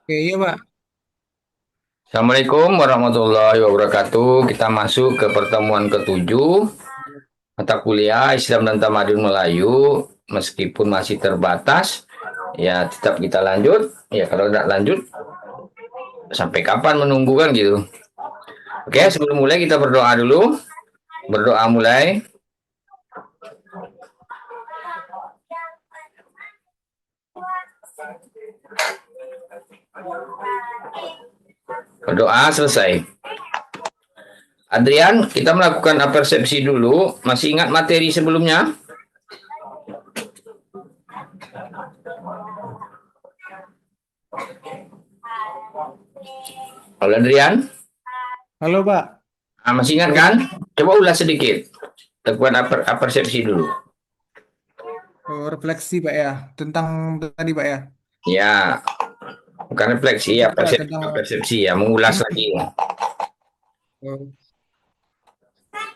Oke, iya Pak. Assalamualaikum warahmatullahi wabarakatuh. Kita masuk ke pertemuan ketujuh mata kuliah Islam dan Tamadun Melayu. Meskipun masih terbatas, ya tetap kita lanjut. Ya kalau tidak lanjut, sampai kapan menunggu kan gitu. Oke, Oke. sebelum mulai kita berdoa dulu. Berdoa mulai. Berdoa selesai. Adrian, kita melakukan apersepsi dulu. Masih ingat materi sebelumnya? Halo Adrian, Halo Pak. masih ingat Halo. kan? Coba ulas sedikit. Lakukan apersepsi dulu. Refleksi Pak ya tentang tadi Pak ya. Ya, bukan refleksi Itu ya, Pak tentang persepsi ya, mengulas lagi.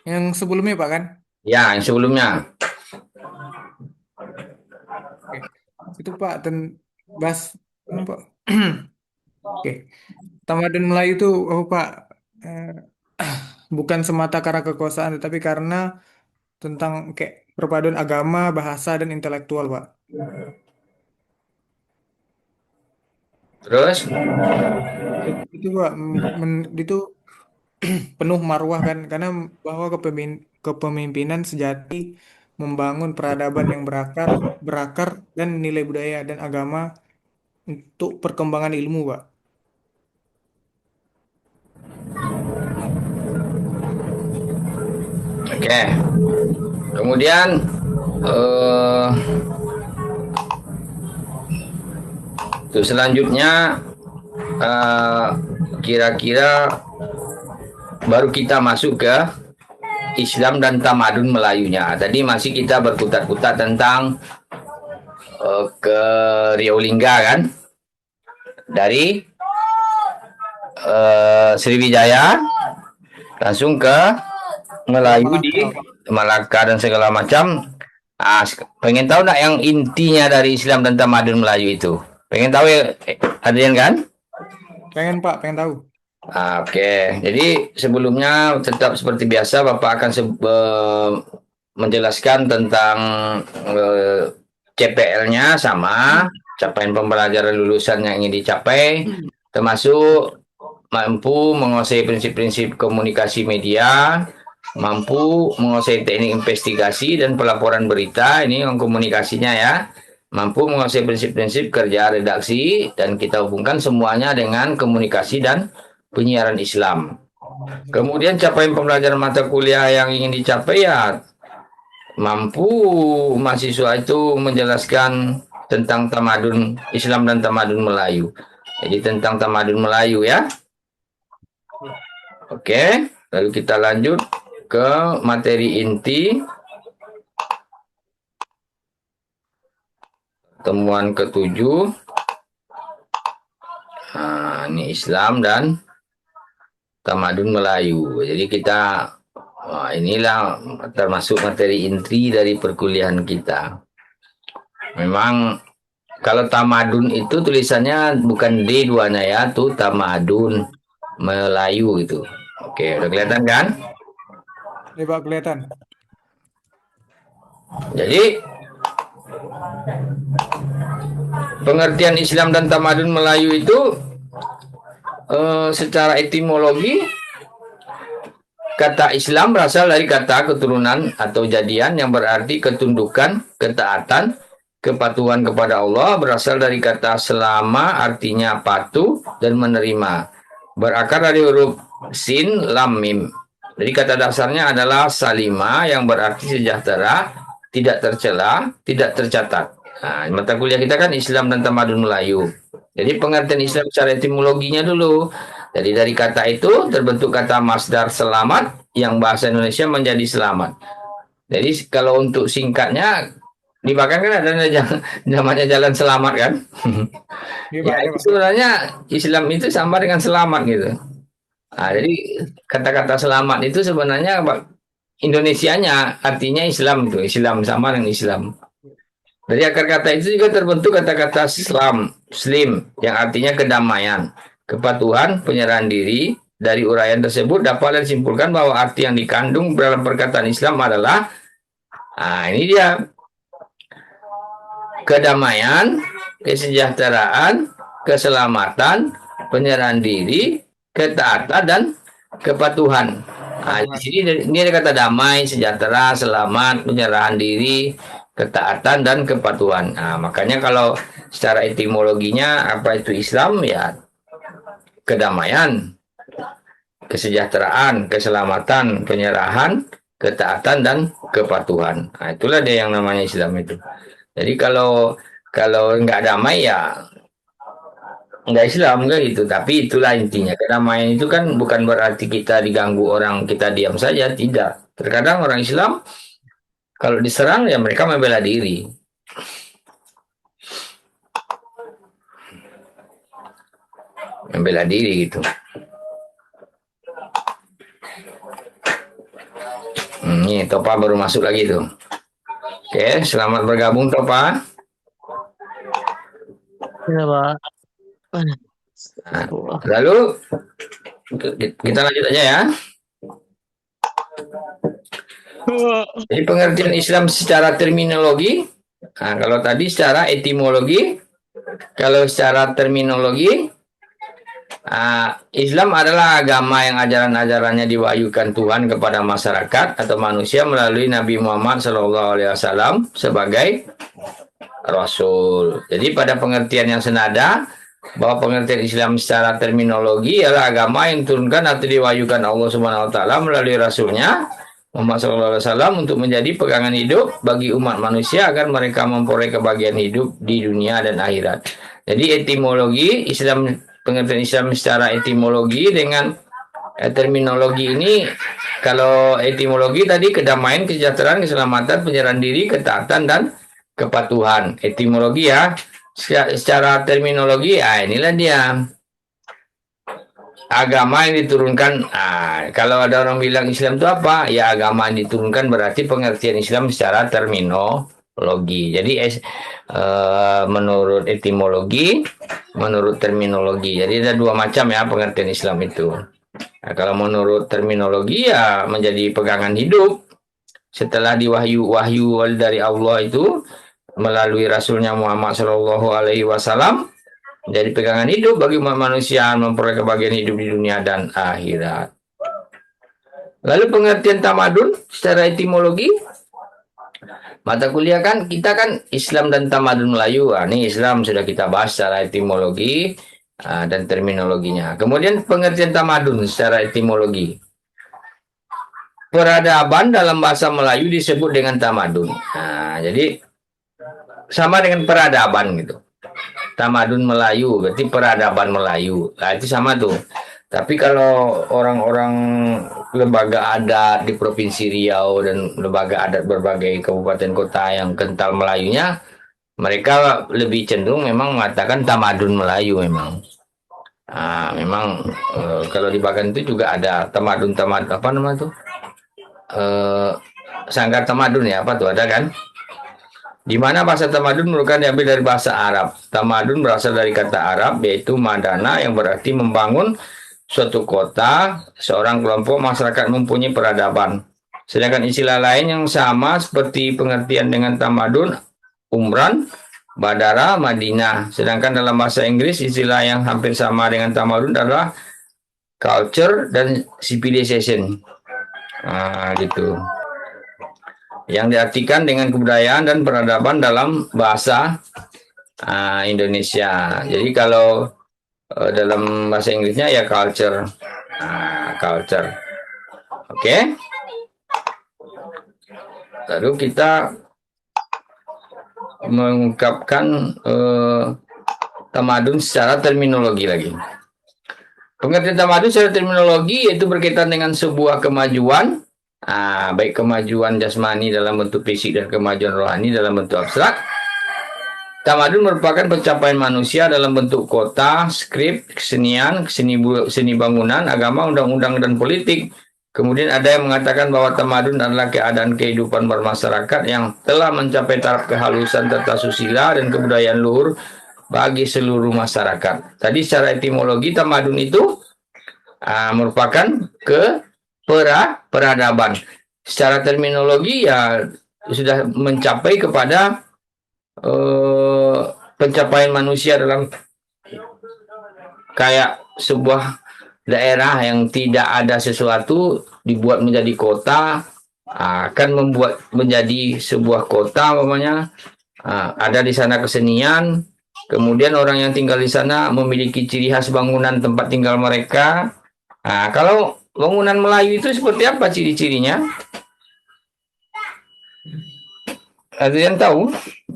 yang sebelumnya Pak kan. Ya, yang sebelumnya. Oke. Itu Pak bahas Pak. Oke. Tamadun Melayu itu Pak eh, bukan semata karena kekuasaan tetapi karena tentang kayak perpaduan agama, bahasa dan intelektual Pak. Terus, Itu Pak itu penuh marwah kan karena bahwa kepemimpinan sejati membangun peradaban yang berakar berakar dan nilai budaya dan agama untuk perkembangan ilmu Pak. oke. Kemudian, eh tuh selanjutnya, eh, kira-kira baru kita masuk ke Islam dan Tamadun Melayunya. Tadi masih kita berkutat-kutat tentang ke Riau Lingga kan, dari Sriwijaya langsung ke Ke Melayu di Malaka Pak. Malaka dan segala macam. Pengen tahu nggak yang intinya dari Islam dan tamadun Melayu itu? Pengen tahu ya, Adrian kan? Pengen Pak, pengen tahu. Oke, jadi sebelumnya tetap seperti biasa Bapak akan menjelaskan tentang eh, CPL-nya sama capaian pembelajaran lulusan yang ingin dicapai, termasuk mampu menguasai prinsip-prinsip komunikasi media, mampu menguasai teknik investigasi dan pelaporan berita, ini yang komunikasinya ya, mampu menguasai prinsip-prinsip kerja redaksi, dan kita hubungkan semuanya dengan komunikasi dan penyiaran Islam. Kemudian capaian pembelajaran mata kuliah yang ingin dicapai ya, mampu mahasiswa itu menjelaskan tentang tamadun Islam dan tamadun Melayu. Jadi tentang tamadun Melayu ya. Oke, lalu kita lanjut ke materi inti temuan ketujuh. Ini Islam dan tamadun Melayu. Jadi kita inilah termasuk materi inti dari perkuliahan kita. Memang kalau tamadun itu tulisannya bukan D duanya ya, tuh tamadun Melayu gitu. Oke, udah kelihatan kan? Nih Pak kelihatan. Jadi pengertian Islam dan tamadun Melayu itu secara etimologi, kata Islam berasal dari kata keturunan atau jadian yang berarti ketundukan, ketaatan, kepatuhan kepada Allah, berasal dari kata selama artinya patuh dan menerima. Berakar dari huruf sin, lam, mim. Jadi kata dasarnya adalah salima yang berarti sejahtera, tidak tercela, tidak tercatat. Mata kuliah kita kan Islam dan Tamadun Melayu. Jadi pengertian Islam secara etimologinya dulu. Jadi dari kata itu terbentuk kata masdar selamat yang bahasa Indonesia menjadi selamat. Jadi kalau untuk singkatnya di belakang kan ada namanya jalan selamat kan? Iya Ya Pak, ada itu Pak. sebenarnya Islam itu sama dengan selamat gitu. Jadi Iya. kata-kata selamat itu sebenarnya Indonesianya artinya Islam itu, Islam sama dengan Islam. Dari akar kata itu juga terbentuk kata-kata Islam. Muslim, yang artinya kedamaian, kepatuhan, penyerahan diri. Dari uraian tersebut dapat disimpulkan bahwa arti yang dikandung dalam perkataan Islam adalah, ini dia, kedamaian, kesejahteraan, keselamatan, penyerahan diri, ketaatan dan kepatuhan. Di Patuhan. sini ini ada kata damai, sejahtera, selamat, penyerahan diri, ketaatan dan kepatuhan. Makanya kalau secara etimologinya apa itu Islam, ya kedamaian, kesejahteraan, keselamatan, penyerahan, ketaatan dan kepatuhan. Itulah dia yang namanya Islam itu. Jadi kalau kalau nggak damai ya nggak Islam nggak gitu. Tapi itulah intinya. Kedamaian itu kan bukan berarti kita diganggu orang, kita diam saja, tidak. Terkadang orang Islam kalau diserang ya mereka membela diri, membela diri gitu. Ini Topa baru masuk lagi tuh. Oke, selamat bergabung Topa. Iya, Pak. Nah, lalu kita lanjut aja ya. Jadi pengertian Islam secara terminologi, kalau tadi secara etimologi, kalau secara terminologi, Islam adalah agama yang ajaran-ajarannya diwahyukan Tuhan kepada masyarakat atau manusia melalui Nabi Muhammad SAW sebagai Rasul. Jadi pada pengertian yang senada, bahwa pengertian Islam secara terminologi adalah agama yang diturunkan atau diwahyukan Allah Subhanahu Wa Taala melalui Rasulnya Muhammad SAW untuk menjadi pegangan hidup bagi umat manusia agar mereka memperoleh kebahagiaan hidup di dunia dan akhirat. Jadi etimologi Islam, pengertian Islam secara etimologi dengan terminologi ini, kalau etimologi tadi kedamaian, kesejahteraan, keselamatan, penyerahan diri, ketaatan dan kepatuhan. Etimologi ya. Secara terminologi, inilah dia agama yang diturunkan. Kalau ada orang bilang Islam itu apa? Ya agama yang diturunkan berarti pengertian Islam secara terminologi. Jadi menurut etimologi, menurut terminologi. Jadi ada dua macam ya pengertian Islam itu. Kalau menurut terminologi ya menjadi pegangan hidup setelah wahyu dari Allah itu melalui Rasulnya Muhammad Shallallahu Alaihi Wasallam jadi pegangan hidup bagi umat manusia memperoleh kebahagiaan hidup di dunia dan akhirat. Lalu pengertian tamadun secara etimologi, mata kuliah kan kita kan Islam dan tamadun Melayu. Ini Islam sudah kita bahas secara etimologi dan terminologinya. Kemudian pengertian tamadun secara etimologi. Peradaban dalam bahasa Melayu disebut dengan tamadun. Jadi sama dengan peradaban gitu. Tamadun Melayu berarti peradaban Melayu. Itu sama tuh. Tapi kalau orang-orang lembaga adat di Provinsi Riau dan lembaga adat berbagai kabupaten kota yang kental Melayunya, mereka lebih cenderung memang mengatakan tamadun Melayu memang. Memang kalau di Bagan itu juga ada tamadun apa namanya tuh? Sanggar tamadun ya, apa tuh ada kan? Di mana bahasa tamadun merupakan diambil dari bahasa Arab. Tamadun berasal dari kata Arab yaitu madana yang berarti membangun suatu kota, seorang kelompok masyarakat mempunyai peradaban. Sedangkan istilah lain yang sama seperti pengertian dengan tamadun, umran, badara, Madinah. Sedangkan dalam bahasa Inggris istilah yang hampir sama dengan tamadun adalah culture dan civilization. Gitu. Yang diartikan dengan kebudayaan dan peradaban dalam bahasa Indonesia. Jadi kalau dalam bahasa Inggrisnya ya culture, culture. Oke. Lalu kita mengungkapkan tamadun secara terminologi lagi. Pengertian tamadun secara terminologi yaitu berkaitan dengan sebuah kemajuan, baik kemajuan jasmani dalam bentuk fisik dan kemajuan rohani dalam bentuk abstrak. Tamadun merupakan pencapaian manusia dalam bentuk kota, skrip, kesenian, seni bangunan, agama, undang-undang, dan politik. Kemudian ada yang mengatakan bahwa tamadun adalah keadaan kehidupan bermasyarakat yang telah mencapai taraf kehalusan tata susila dan kebudayaan luhur bagi seluruh masyarakat. Tadi secara etimologi tamadun itu merupakan peradaban. Secara terminologi ya sudah mencapai kepada eh, pencapaian manusia dalam kayak sebuah daerah yang tidak ada sesuatu dibuat menjadi kota, akan membuat menjadi sebuah kota umpamanya. Ada di sana kesenian, kemudian orang yang tinggal di sana memiliki ciri khas bangunan tempat tinggal mereka. Kalau bangunan Melayu itu seperti apa ciri-cirinya? Ada yang tahu?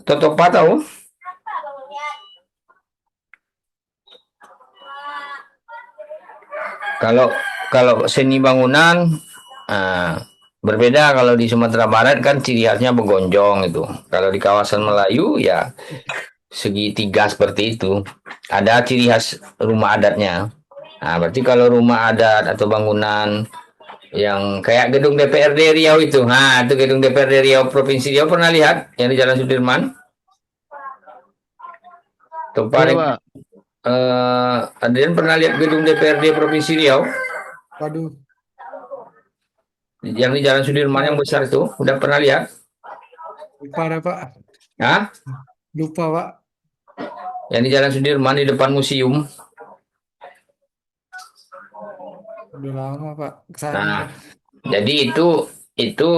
Totopa tahu? Kalau kalau seni bangunan ah, berbeda. Kalau di Sumatera Barat kan ciri khasnya begonjong itu. Kalau di kawasan Melayu ya segitiga seperti itu. Ada ciri khas rumah adatnya. Berarti kalau rumah adat atau bangunan yang kayak gedung DPRD Riau itu, itu gedung DPRD Riau Provinsi Riau pernah lihat yang di Jalan Sudirman? Tuh Iya, paling Pak. Adrian pernah lihat gedung DPRD Provinsi Riau Waduh, yang di Jalan Sudirman yang besar itu? Udah pernah lihat? lupa dah Pak. Hah? Lupa Pak. Yang di Jalan Sudirman di depan museum. Udah lama Pak kesana Nah, Pak. jadi itu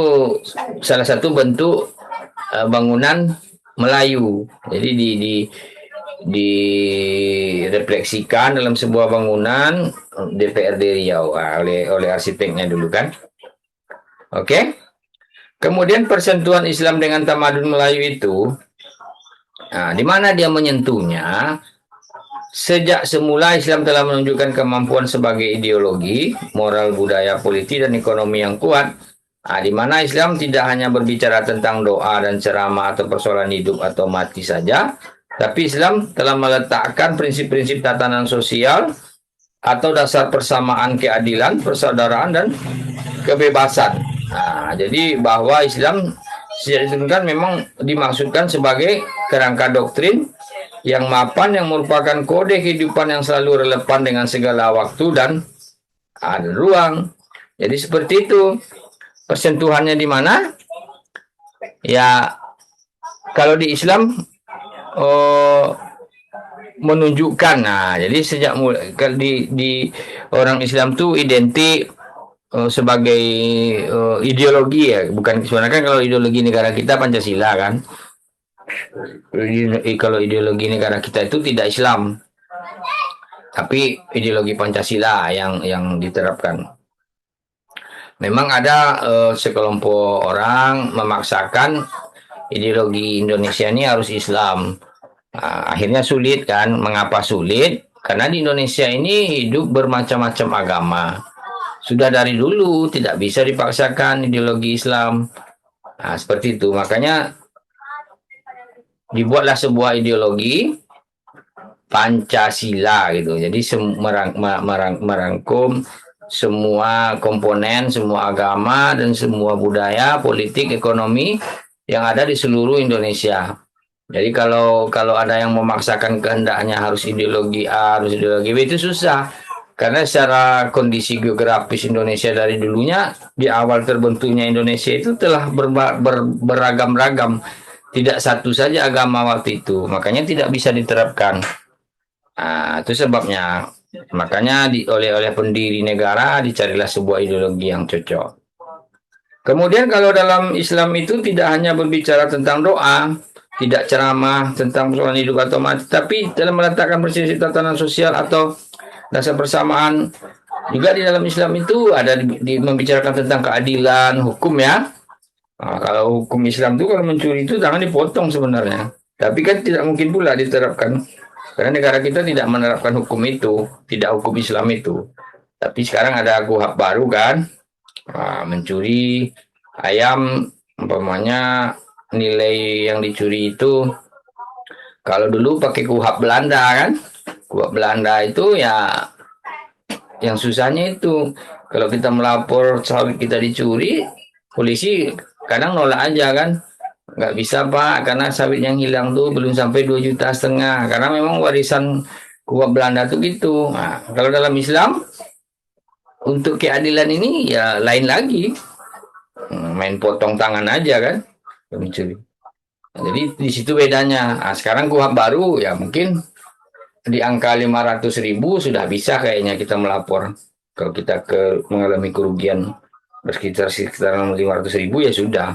salah satu bentuk bangunan Melayu. Jadi direfleksikan dalam sebuah bangunan DPRD Riau oleh arsiteknya dulu kan. Oke. Kemudian persentuhan Islam dengan tamadun Melayu itu, di mana dia menyentuhnya? Sejak semula Islam telah menunjukkan kemampuan sebagai ideologi, moral, budaya, politik, dan ekonomi yang kuat. Di mana Islam tidak hanya berbicara tentang doa dan ceramah atau persoalan hidup atau mati saja, tapi Islam telah meletakkan prinsip-prinsip tatanan sosial atau dasar persamaan keadilan, persaudaraan, dan kebebasan. Jadi bahwa Islam sejak diturunkan memang dimaksudkan sebagai kerangka doktrin yang mapan yang merupakan kode kehidupan yang selalu relevan dengan segala waktu dan ada ruang. Jadi seperti itu. Persentuhannya di mana? Ya, kalau di Islam oh, menunjukkan. Jadi sejak mulai di orang Islam tuh identik sebagai ideologi ya, bukan sebenarnya kan kalau ideologi negara kita Pancasila kan. Kalau ideologi negara kita itu tidak Islam, tapi ideologi Pancasila yang diterapkan. Memang ada sekelompok orang memaksakan ideologi Indonesia ini harus Islam. Akhirnya sulit kan? Mengapa sulit? Karena di Indonesia ini hidup bermacam-macam agama. Sudah dari dulu tidak bisa dipaksakan ideologi Islam. Seperti itu. Makanya dibuatlah sebuah ideologi Pancasila gitu. Jadi merangkum semua komponen, semua agama dan semua budaya, politik, ekonomi yang ada di seluruh Indonesia. Jadi kalau ada yang memaksakan kehendaknya harus ideologi A, harus ideologi B itu susah. Karena secara kondisi geografis Indonesia dari dulunya di awal terbentuknya Indonesia itu telah beragam-ragam. Tidak satu saja agama waktu itu, makanya tidak bisa diterapkan. Itu sebabnya. Makanya oleh pendiri negara dicarilah sebuah ideologi yang cocok. Kemudian kalau dalam Islam itu tidak hanya berbicara tentang doa, tidak ceramah tentang persoalan hidup atau mati, tapi dalam meletakkan prinsip tatanan sosial atau dasar persamaan. Juga di dalam Islam itu ada membicarakan tentang keadilan, hukum ya. Kalau hukum Islam itu kalau mencuri itu tangan dipotong sebenarnya. Tapi kan tidak mungkin pula diterapkan. Karena negara kita tidak menerapkan hukum itu, tidak hukum Islam itu. Tapi sekarang ada KUHP baru kan, mencuri ayam, umpamanya nilai yang dicuri itu, kalau dulu pakai KUHP Belanda kan, KUHP Belanda itu ya, yang susahnya itu, kalau kita melapor sawit kita dicuri, polisi kadang nolak aja kan, nggak bisa Pak, karena sawit yang hilang tuh belum sampai 2,5 juta, karena memang warisan kuat Belanda tuh gitu. Nah, kalau dalam Islam untuk keadilan ini ya lain lagi. Main potong tangan aja kan, mencuri. Nah, jadi di situ bedanya. Nah, sekarang kuhab baru ya mungkin di angka 500.000 sudah bisa kayaknya kita melapor. Kalau kita mengalami kerugian bersekitar sekitar 500.000 ya sudah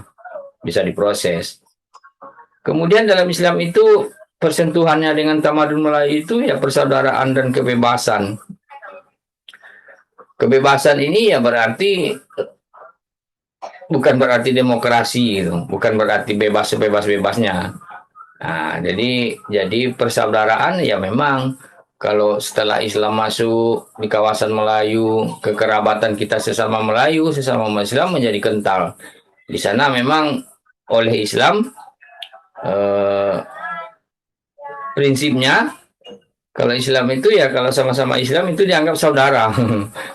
bisa diproses. Kemudian dalam Islam itu persentuhannya dengan tamadun Melayu itu ya persaudaraan dan kebebasan. Kebebasan ini ya berarti bukan berarti demokrasi gitu, bukan berarti bebas sebebas-bebasnya. Nah, jadi persaudaraan ya memang kalau setelah Islam masuk di kawasan Melayu, kekerabatan kita sesama Melayu, sesama umat Islam menjadi kental. Di sana memang oleh Islam eh, prinsipnya kalau Islam itu ya kalau sama-sama Islam itu dianggap saudara.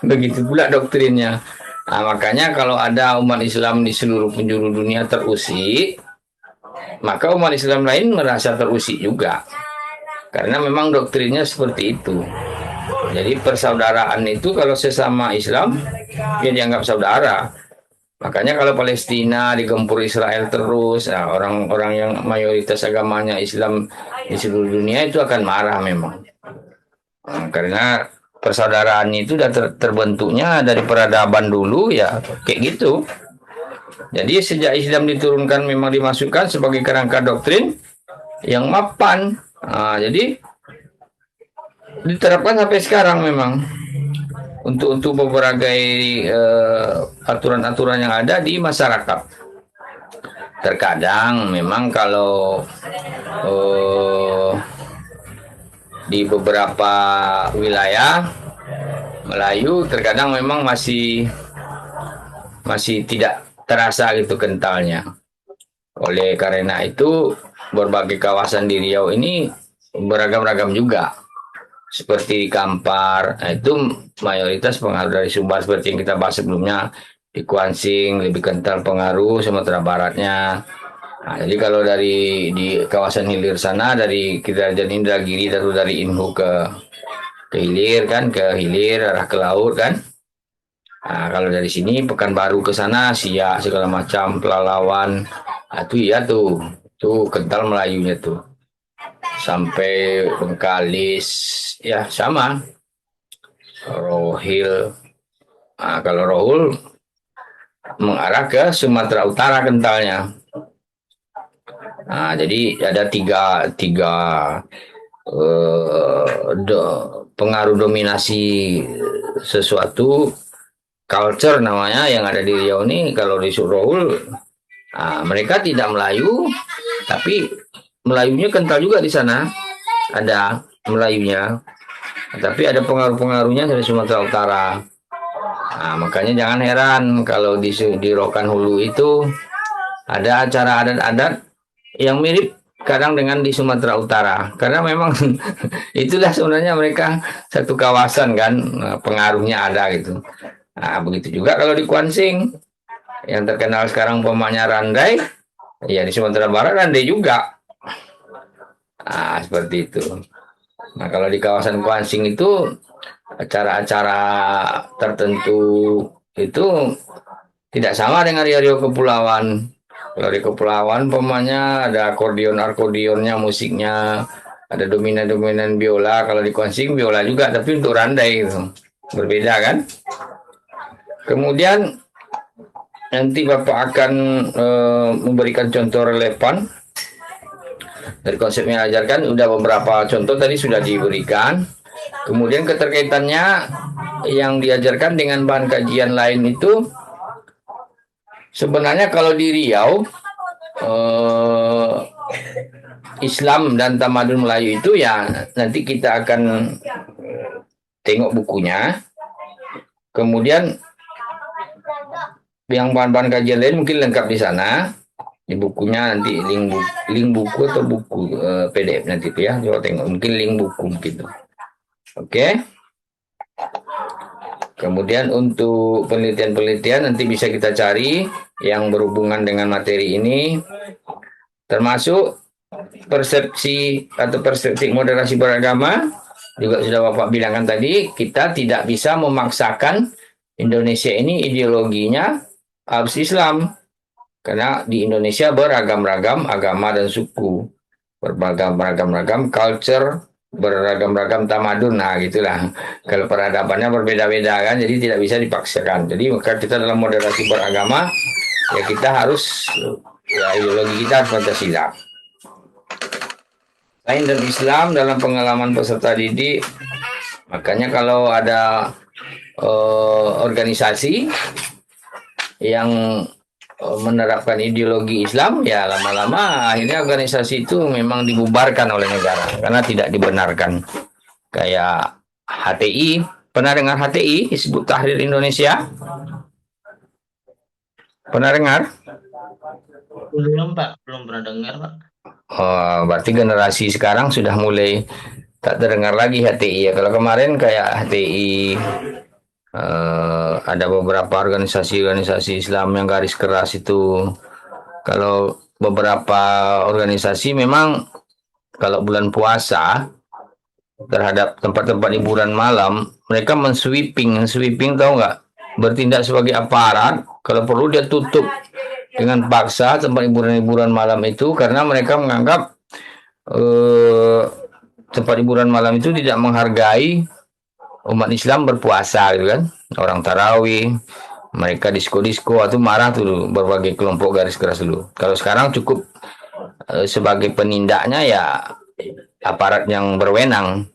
Begitu pula doktrinnya. Nah, makanya kalau ada umat Islam di seluruh penjuru dunia terusik, maka umat Islam lain merasa terusik juga. Karena memang doktrinnya seperti itu. Jadi persaudaraan itu kalau sesama Islam ya dianggap saudara. Makanya kalau Palestina digempur Israel terus, nah, orang-orang yang mayoritas agamanya Islam di seluruh dunia itu akan marah memang. Nah, karena persaudaraan itu sudah terbentuknya dari peradaban dulu ya kayak gitu. Jadi sejak Islam diturunkan memang dimasukkan sebagai kerangka doktrin yang mapan. Nah, jadi diterapkan sampai sekarang memang untuk beberapa aturan-aturan yang ada di masyarakat. Terkadang memang kalau eh, di beberapa wilayah Melayu terkadang memang masih masih tidak terasa gitu kentalnya. Oleh karena itu berbagai kawasan di Riau ini beragam-ragam juga. Seperti di Kampar, nah itu mayoritas pengaruh dari Sumbar seperti yang kita bahas sebelumnya. Di Kuansing lebih kental pengaruh Sumatera Baratnya. Nah, jadi kalau dari di kawasan hilir sana dari kita dan Indragiri atau dari Inhu ke hilir kan, ke hilir arah ke laut kan. Nah, kalau dari sini Pekanbaru ke sana Siak segala macam Pelalawan. Nah, itu ya tuh kental Melayunya tuh. Sampai Bengkalis ya sama Rohil. Nah, kalau Rohul mengarah ke Sumatera Utara kentalnya. Nah, jadi ada tiga eh, pengaruh dominasi sesuatu culture namanya yang ada di Riau ini. Kalau di Rohul, nah, mereka tidak Melayu, tapi Melayunya kental juga di sana. Ada Melayunya, tapi ada pengaruh-pengaruhnya dari Sumatera Utara. Nah, makanya jangan heran kalau di Rokan Hulu itu ada acara adat-adat yang mirip kadang dengan di Sumatera Utara. Karena memang itulah sebenarnya mereka satu kawasan kan, pengaruhnya ada gitu. Nah, begitu juga kalau di Kuansing yang terkenal sekarang pemanya Randai, ya di Sumatera Barat Randai juga. Nah, seperti itu. Nah, kalau di kawasan Kuansing itu acara-acara tertentu itu tidak sama dengan Rio Kepulauan. Kalau di Kepulauan pemanya ada akordeon-akordionnya, musiknya, ada dominan-dominan biola. Kalau di Kuansing biola juga, tapi untuk randai itu. Berbeda kan? Kemudian nanti Bapak akan memberikan contoh relevan dari konsep yang diajarkan. Udah beberapa contoh tadi sudah diberikan. Kemudian keterkaitannya yang diajarkan dengan bahan kajian lain itu sebenarnya kalau di Riau eh, Islam dan Tamadun Melayu itu ya nanti kita akan tengok bukunya. Kemudian yang bahan-bahan kajian lain mungkin lengkap di sana. Di bukunya nanti link buku atau buku PDF nanti itu ya. Coba tengok mungkin link buku gitu. Oke. Kemudian untuk penelitian-penelitian nanti bisa kita cari yang berhubungan dengan materi ini. termasuk persepsi atau persepsi moderasi beragama. Juga sudah Bapak bilangkan tadi, kita tidak bisa memaksakan Indonesia ini ideologinya harus Islam. Karena di Indonesia beragam-ragam agama dan suku, beragam-ragam culture, beragam-ragam tamadun. Nah, gitulah. Kalau peradabannya berbeda-beda kan, jadi tidak bisa dipaksakan. Jadi maka kita dalam moderasi beragama, ya kita harus, ya ideologi kita harus Pancasila. Lain dan Islam dalam pengalaman peserta didik, makanya kalau ada organisasi yang menerapkan ideologi Islam, ya lama-lama akhirnya organisasi itu memang dibubarkan oleh negara karena tidak dibenarkan. Kayak HTI, pernah dengar HTI, Hizbut Tahrir Indonesia? Pernah dengar? Belum Pak, belum pernah dengar Pak. Oh, berarti generasi sekarang sudah mulai tak terdengar lagi HTI ya. Kalau kemarin kayak HTI, ada beberapa organisasi-organisasi Islam yang garis keras itu. Kalau beberapa organisasi memang kalau bulan puasa terhadap tempat-tempat hiburan malam, mereka sweeping tahu nggak? Bertindak sebagai aparat. Kalau perlu dia tutup dengan paksa tempat hiburan-hiburan malam itu karena mereka menganggap eh, tempat hiburan malam itu tidak menghargai umat Islam berpuasa gitu kan. Orang tarawih, mereka disko-disko atau marah tuh berbagai kelompok garis keras dulu. Kalau sekarang cukup sebagai penindaknya ya aparat yang berwenang.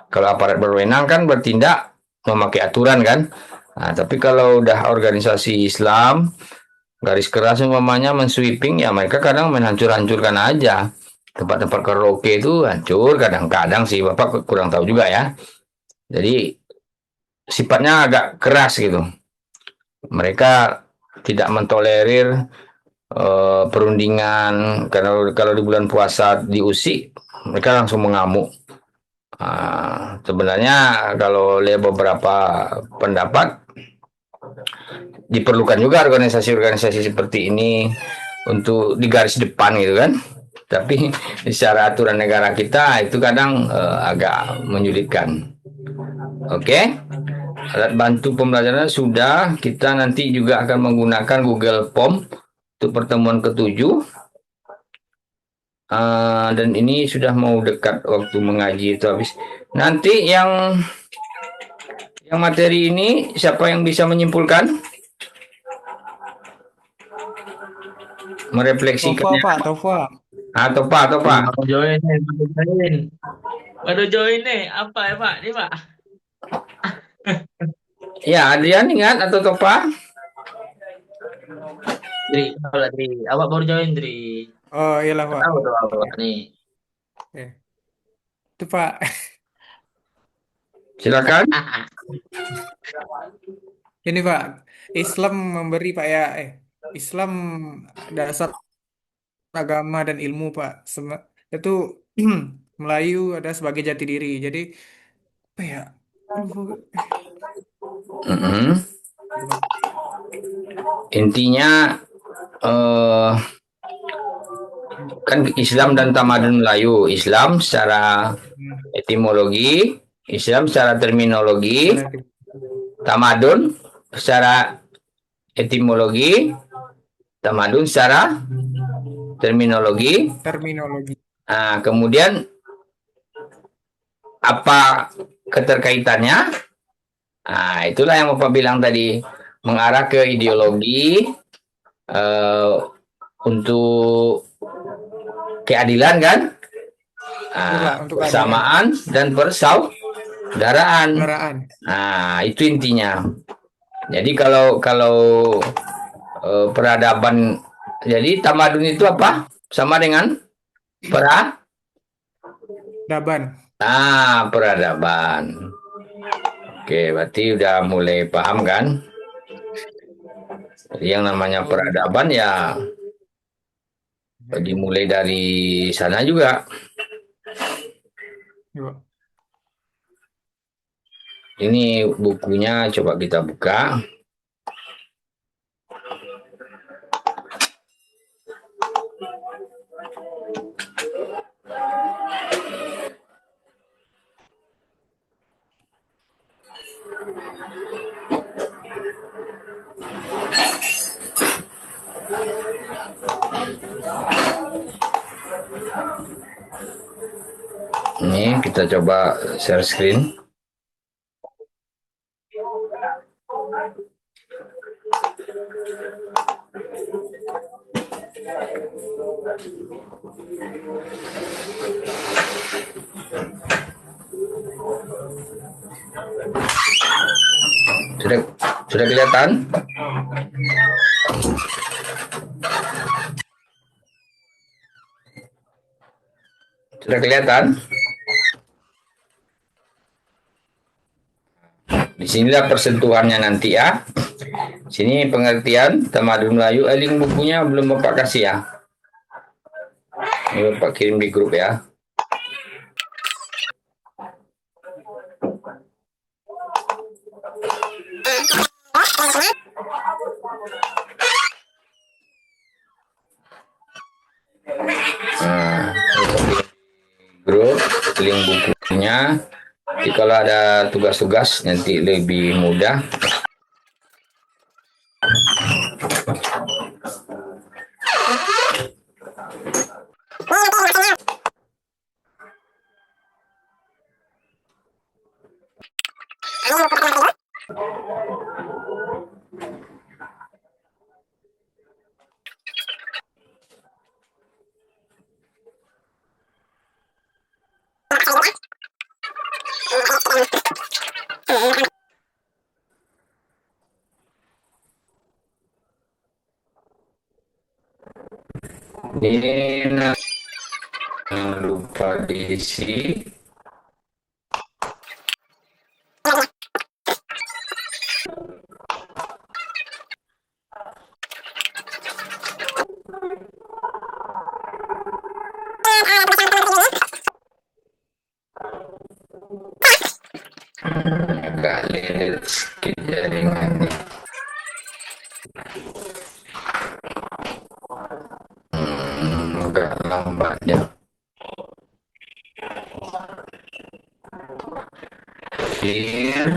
Kalau aparat berwenang kan bertindak memakai aturan kan. Nah, tapi kalau udah organisasi Islam garis keras umpamanya mensweeping, ya mereka kadang menghancur-hancurkan aja. Tempat-tempat karaoke itu hancur kadang-kadang sih, Bapak kurang tahu juga ya. Jadi sifatnya agak keras gitu. Mereka tidak mentolerir perundingan. Kalau di bulan puasa diusik, mereka langsung mengamuk. Sebenarnya kalau lihat beberapa pendapat, diperlukan juga organisasi-organisasi seperti ini untuk di garis depan gitu kan. Tapi secara aturan negara kita itu kadang agak menyulitkan. Oke, alat bantu pembelajaran sudah. Kita nanti juga akan menggunakan Google Form untuk pertemuan ketujuh. Dan ini sudah mau dekat waktu mengaji itu habis. Nanti yang materi ini siapa yang bisa menyimpulkan, Tova merefleksikannya? Pak, Tova. Atau Pak. Baru join nih, baru join. Baru join nih, apa ya Pak? Ini Pak. Ya, Adrian ingat atau Topa? Dri, kalau Dri, awak baru join Dri. Oh iyalah Nggak Pak. tahu tuh Oke, awak nih. oke. Itu Pak. Silakan. Ini Pak, Islam memberi Pak ya, Islam dasar agama dan ilmu Pak. Itu Melayu ada sebagai jati diri. Jadi apa ya? Aduh, Mm-mm. gitu Pak. Intinya eh, kan Islam dan tamadun Melayu. Islam secara Hmm, etimologi, Islam secara terminologi, secara itu. tamadun secara etimologi, tamadun secara terminologi. Terminologi. Nah, kemudian apa keterkaitannya? Nah, itulah yang Bapak bilang tadi, mengarah ke ideologi eh, untuk keadilan kan? Ya Pak, Nah, untuk keadilan. persamaan dan persaudaraan. Kendaraan. Nah, itu intinya. Jadi kalau kalau peradaban, jadi tamadun itu apa? Sama dengan pra? Daban. Peradaban. Oke, berarti udah mulai paham kan? Jadi yang namanya peradaban ya dimulai dari sana juga. Ya, Pak. Ini bukunya coba kita buka. Ini kita coba share screen. Sudah kelihatan? Sudah kelihatan? Disinilah persentuhannya nanti ya. Sini pengertian Tamadun Melayu. Link bukunya belum Bapak kasih ya. Ini Bapak kirim di grup ya. Nah, grup link bukunya. Jadi kalau ada tugas-tugas nanti lebih mudah. Ini jangan lupa diisi. Agak lihat sedikit jaringannya. Agak lambat ya. Share.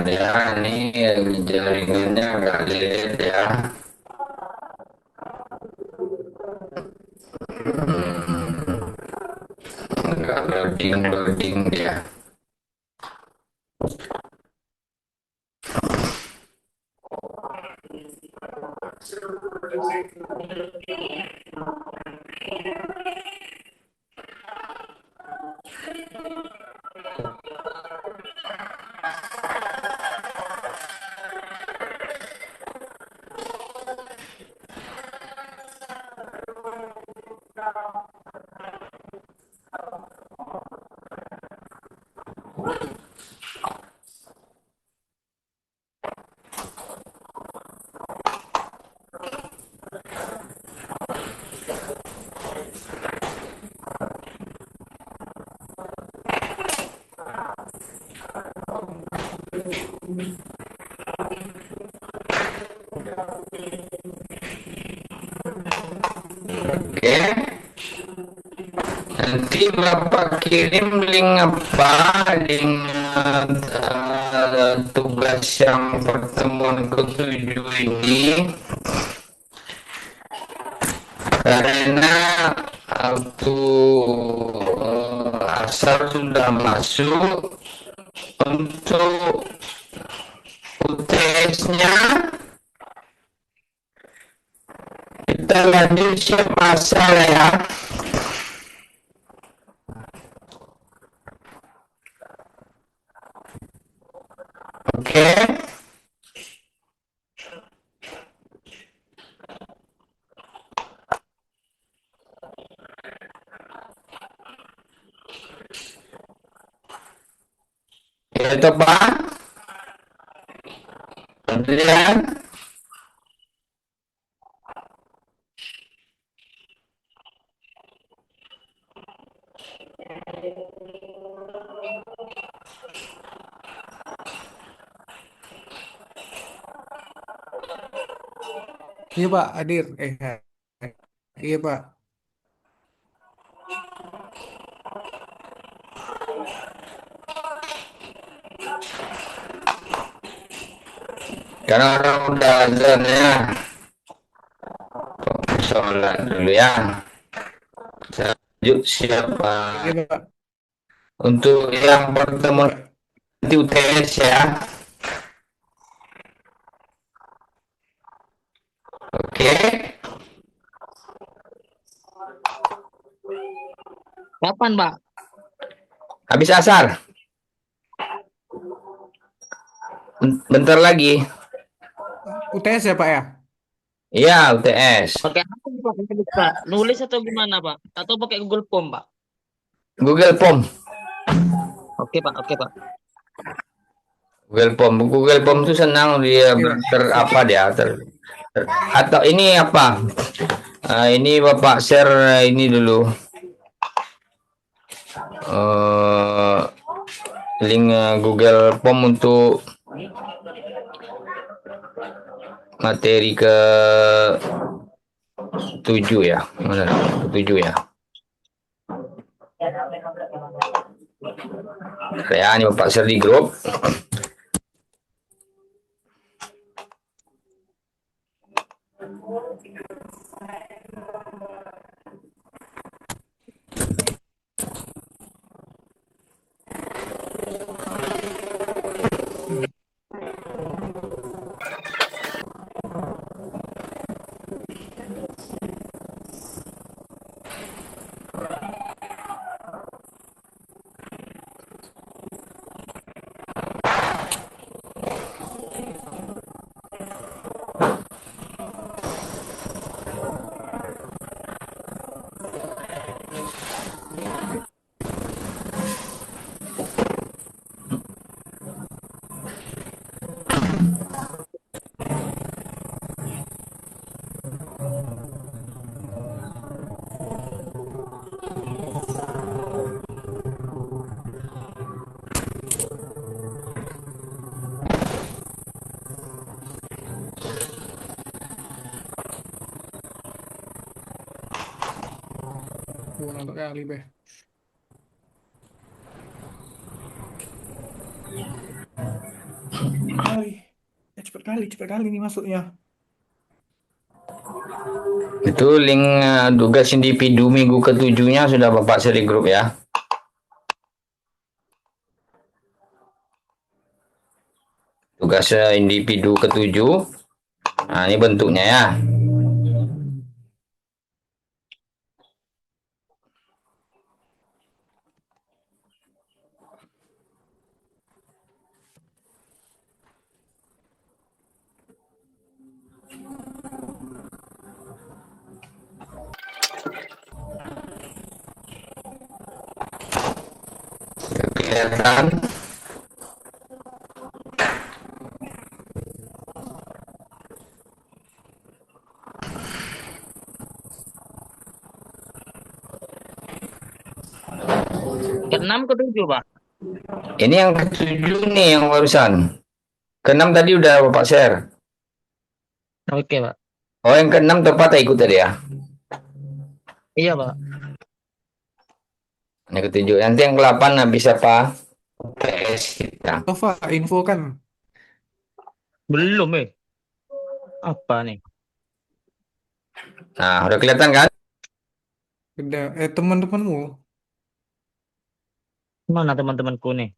Ya, ini jaringannya agak lihat ya. Agak loading dia. Oke, nanti Bapak kirim link dengan tugas yang pertemuan ke-7 ini, karena waktu asar sudah masuk. Untuk UTS-nya kita lanjut siap masal ya. Oke, itu Pak. Kemudian, Iya Pak, hadir. Iya Pak. karena orang udah azan ya, sholat dulu ya. Lanjut siapa? Iya Pak. Untuk yang Iya bertemu Pak. nanti UTS ya. Oke, Kapan, Pak? habis asar. Bentar lagi. UTS ya Pak ya? Iya, UTS. Pakai apa Pak? Nulis, Pak? Nulis atau gimana, Pak? Atau pakai Google Form, Pak? Google Form. Oke, Pak. Oke, Pak. Google Form. Google Form itu senang dia Iya Pak. Siap. apa dia atau ini apa? Ini Bapak share ini dulu. eh Link Google Form untuk materi ke 7 ya. Mana? Ke 7 ya. Ya, ini Bapak share di grup. Untuk kali be. Kali. Cepet kali nih masuknya. Itu link tugas individu minggu ke-7-nya sudah Bapak share di grup ya. Tugas individu ke-7. Nah, ini bentuknya ya. Kelihatan. Ke-6 ke-7, Pak. Ini yang ke-7 nih yang barusan. Ke-6 tadi udah Bapak share. Oke, Pak. Oh, yang ke-6 tepat ikut tadi ya. Iya, Pak. Yang ke-7. Nanti yang ke-8 habis apa? PS kita. Sofa info kan. Belum, eh. Apa nih? Nah, udah kelihatan kan? Udah, teman-temanmu. Mana teman-temanku nih?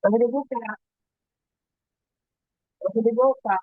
Masih dibuka, masih dibuka.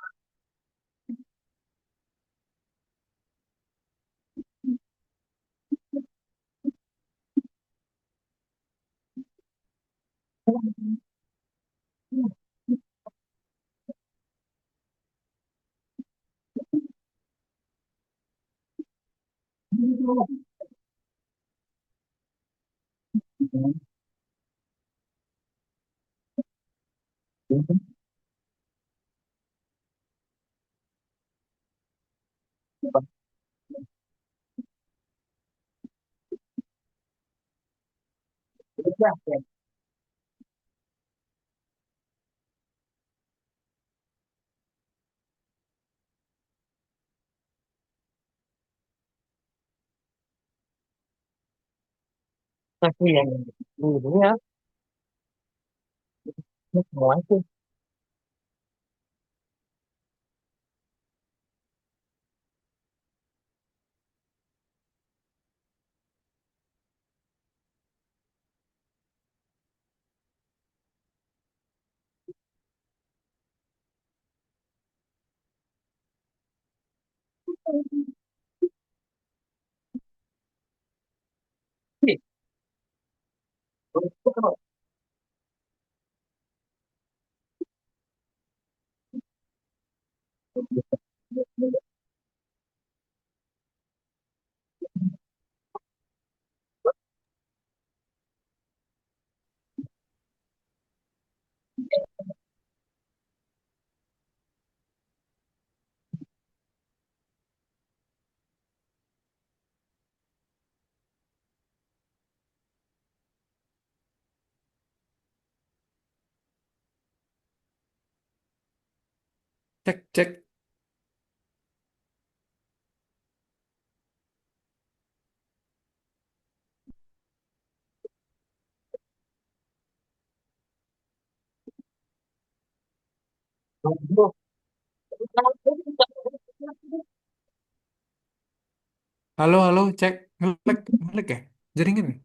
Tapi yang ini ya, semua itu. Cek, cek. Halo, halo, cek. Ngelek, ngelek ya? Jaringan nih.